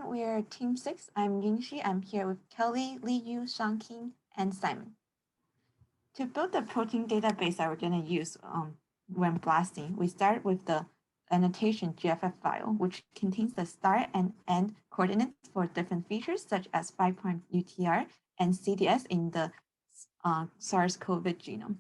everyone. We are Team 6. I'm Yingxi. I'm here with Kelly, Liyu, Shanqing, and Simon. To build the protein database that we're going to use when blasting, we start with the annotation GFF file, which contains the start and end coordinates for different features such as 5' UTR and CDS in the SARS-CoV genome.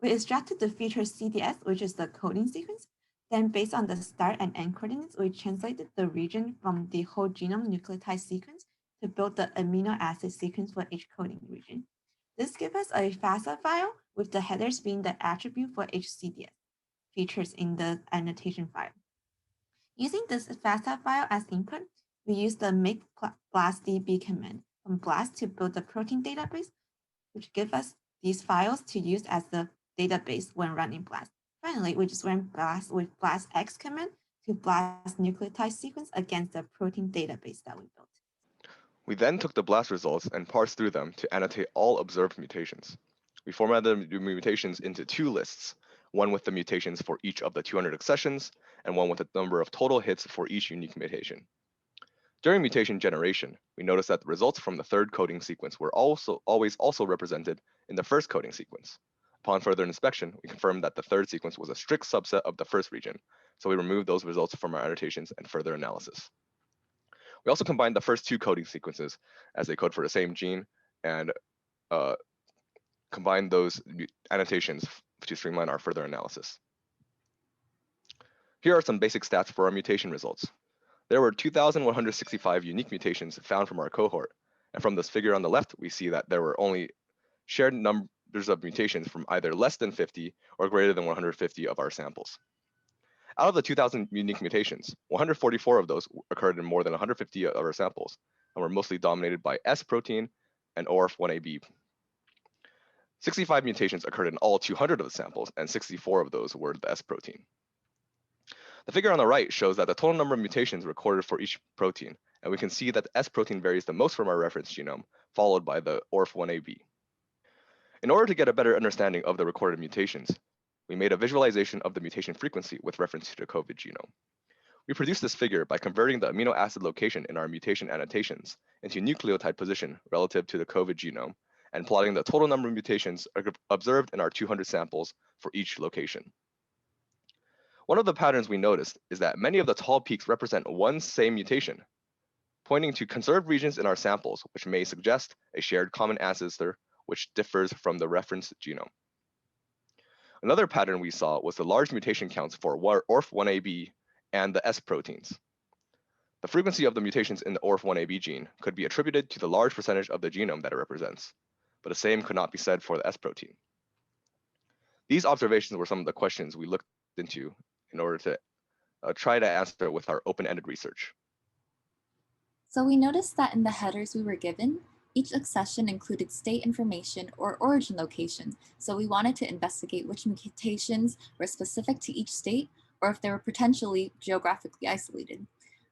We extracted the feature CDS, which is the coding sequence. Then based on the start and end coordinates, we translated the region from the whole genome nucleotide sequence to build the amino acid sequence for each coding region. This gives us a FASTA file with the headers being the attribute for each CDS features in the annotation file. Using this FASTA file as input, we use the make blastdb command from blast to build the protein database, which gives us these files to use as the database when running blast. Finally, we just ran blast with blastx command to blast nucleotide sequence against the protein database that we built. We then took the blast results and parsed through them to annotate all observed mutations. We formatted the mutations into two lists, one with the mutations for each of the 200 accessions, and one with the number of total hits for each unique mutation. During mutation generation, we noticed that the results from the third coding sequence were always represented in the first coding sequence. Upon further inspection, we confirmed that the third sequence was a strict subset of the first region, so we removed those results from our annotations and further analysis. We also combined the first two coding sequences as they code for the same gene and combined those annotations to streamline our further analysis. Here are some basic stats for our mutation results. There were 2,165 unique mutations found from our cohort, and from this figure on the left, we see that there were only shared numbers of mutations from either less than 50 or greater than 150 of our samples. Out of the 2,000 unique mutations, 144 of those occurred in more than 150 of our samples, and were mostly dominated by S protein and ORF1ab. 65 mutations occurred in all 200 of the samples, and 64 of those were the S protein. The figure on the right shows that the total number of mutations recorded for each protein, and we can see that the S protein varies the most from our reference genome, followed by the ORF1ab. In order to get a better understanding of the recorded mutations, we made a visualization of the mutation frequency with reference to the COVID genome. We produced this figure by converting the amino acid location in our mutation annotations into nucleotide position relative to the COVID genome and plotting the total number of mutations observed in our 200 samples for each location. One of the patterns we noticed is that many of the tall peaks represent one same mutation, pointing to conserved regions in our samples, which may suggest a shared common ancestor which differs from the reference genome. Another pattern we saw was the large mutation counts for ORF1ab and the S proteins. The frequency of the mutations in the ORF1ab gene could be attributed to the large percentage of the genome that it represents, but the same could not be said for the S protein. These observations were some of the questions we looked into in order to try to answer with our open-ended research. So we noticed that in the headers we were given, each accession included state information or origin location, so we wanted to investigate which mutations were specific to each state or if they were potentially geographically isolated.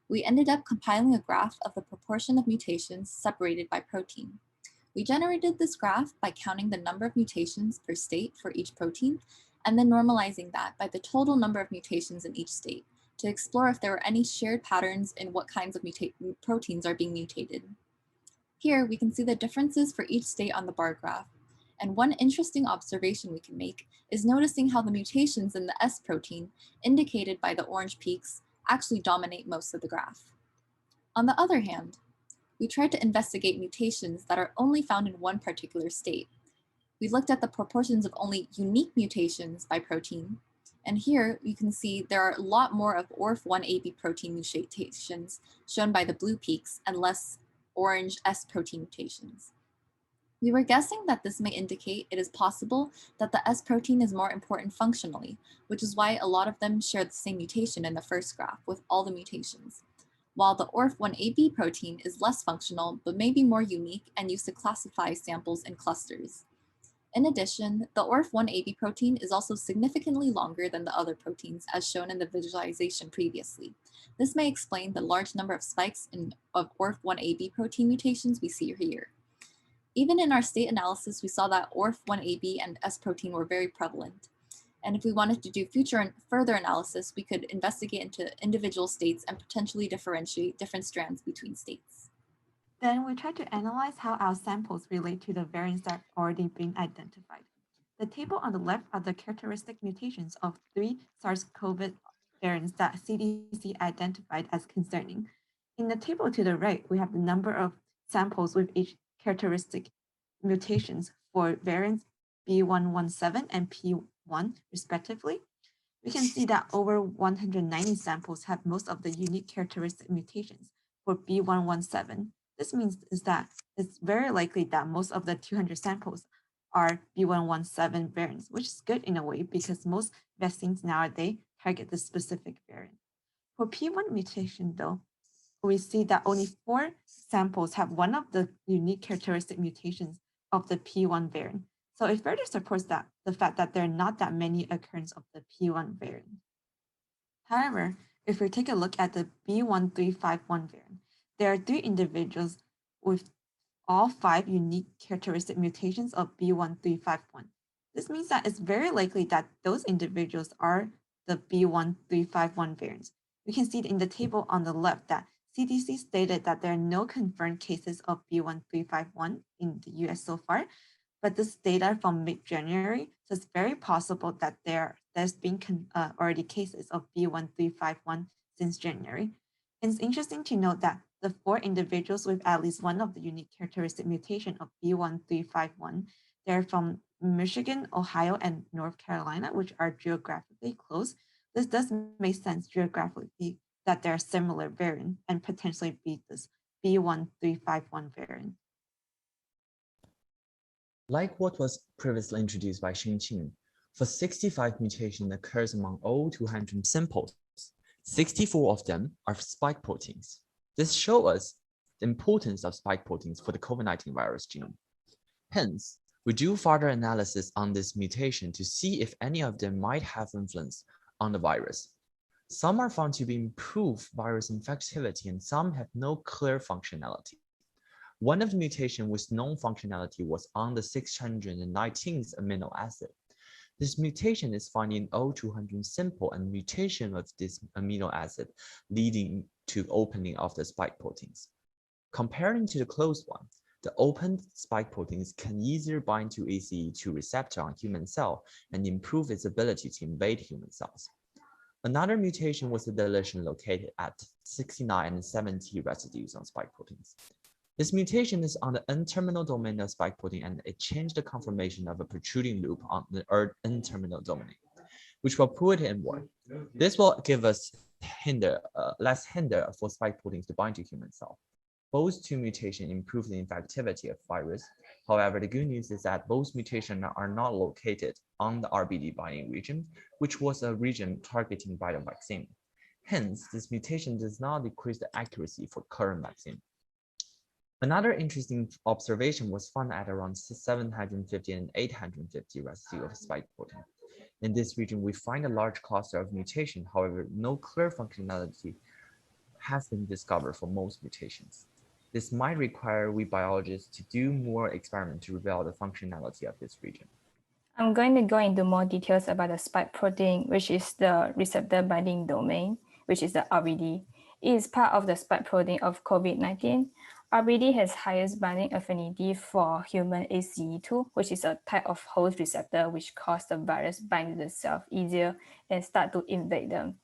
We ended up compiling a graph of the proportion of mutations separated by protein. We generated this graph by counting the number of mutations per state for each protein, and then normalizing that by the total number of mutations in each state to explore if there were any shared patterns in what kinds of proteins are being mutated. Here, we can see the differences for each state on the bar graph. And one interesting observation we can make is noticing how the mutations in the S protein, indicated by the orange peaks, actually dominate most of the graph. On the other hand, we tried to investigate mutations that are only found in one particular state. We looked at the proportions of only unique mutations by protein, and here you can see there are a lot more of ORF1ab protein mutations shown by the blue peaks and less orange S protein mutations. We were guessing that this may indicate it is possible that the S protein is more important functionally, which is why a lot of them share the same mutation in the first graph with all the mutations, while the ORF1ab protein is less functional but may be more unique and used to classify samples in clusters. In addition, the ORF1ab protein is also significantly longer than the other proteins as shown in the visualization previously. This may explain the large number of spikes of ORF1ab protein mutations we see here. Even in our state analysis, we saw that ORF1ab and S protein were very prevalent. And if we wanted to do further analysis, we could investigate into individual states and potentially differentiate different strands between states. Then we try to analyze how our samples relate to the variants that have already been identified. The table on the left are the characteristic mutations of 3 SARS-CoV variants that CDC identified as concerning. In the table to the right, we have the number of samples with each characteristic mutations for variants B117 and P1 respectively. We can see that over 190 samples have most of the unique characteristic mutations for B117. This means is that it's very likely that most of the 200 samples are B117 variants, which is good in a way because most vaccines nowadays target the specific variant. For P1 mutation, though, we see that only 4 samples have one of the unique characteristic mutations of the P1 variant. So it further supports that the fact that there are not that many occurrences of the P1 variant. However, if we take a look at the B1351 variant, there are 3 individuals with all 5 unique characteristic mutations of B1351. This means that it's very likely that those individuals are the B1351 variants. We can see in the table on the left that CDC stated that there are no confirmed cases of B1351 in the US so far, but this data from mid-January, so it's very possible that there's been already cases of B1351 since January. And it's interesting to note that the 4 individuals with at least one of the unique characteristic mutation of B1351, they're from Michigan, Ohio, and North Carolina, which are geographically close. This does make sense geographically that they're similar variant and potentially be this B1351 variant. Like what was previously introduced by Shanqing, for 65 mutation occurs among all 200 samples. 64 of them are spike proteins. This shows us the importance of spike proteins for the COVID-19 virus genome. Hence, we do further analysis on this mutation to see if any of them might have influence on the virus. Some are found to improve virus infectivity and some have no clear functionality. One of the mutations with known functionality was on the 619th amino acid. This mutation is found in all 200 sample and mutation of this amino acid leading to opening of the spike proteins. Comparing to the closed one, the open spike proteins can easier bind to ACE2 receptor on human cell and improve its ability to invade human cells. Another mutation was the deletion located at 69 and 70 residues on spike proteins. This mutation is on the N-terminal domain of spike protein and it changed the conformation of a protruding loop on the N-terminal domain, which will pull it inward. This will give us less hinder for spike proteins to bind to human cell. Both 2 mutations improve the infectivity of virus. However, the good news is that both mutations are not located on the RBD binding region, which was a region targeting by the vaccine. Hence, this mutation does not decrease the accuracy for current vaccine. Another interesting observation was found at around 750 and 850 residue of spike protein. In this region, we find a large cluster of mutation. However, no clear functionality has been discovered for most mutations. This might require we biologists to do more experiments to reveal the functionality of this region. I'm going to go into more details about the spike protein, which is the receptor binding domain, which is the RBD. It is part of the spike protein of COVID-19. RBD has highest binding affinity for human ACE2, which is a type of host receptor which causes the virus bind to the cell easier and start to invade them.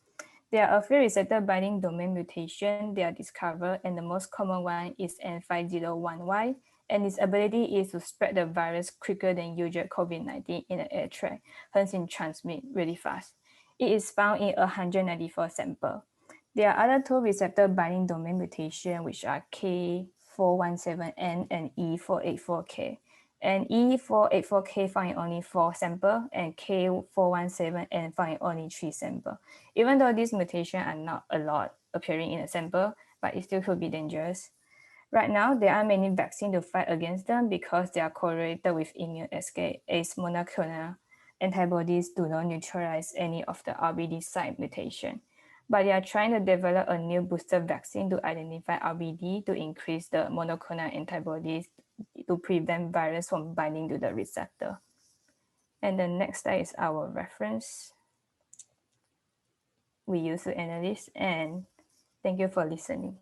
There are a few receptor binding domain mutations they are discovered, and the most common one is N501Y, and its ability is to spread the virus quicker than usual COVID-19 in the air tract, hence it transmits really fast. It is found in 194 samples. There are other 2 receptor binding domain mutations, which are K417N and E484K. And E484K found in only 4 samples, and K417N found in only 3 samples. Even though these mutations are not a lot appearing in a sample, but it still could be dangerous. Right now, there are many vaccines to fight against them because they are correlated with immune escape, as monoclonal antibodies do not neutralize any of the RBD site mutation. But they are trying to develop a new booster vaccine to identify RBD to increase the monoclonal antibodies to prevent virus from binding to the receptor. And the next slide is our reference we use to analyze, and thank you for listening.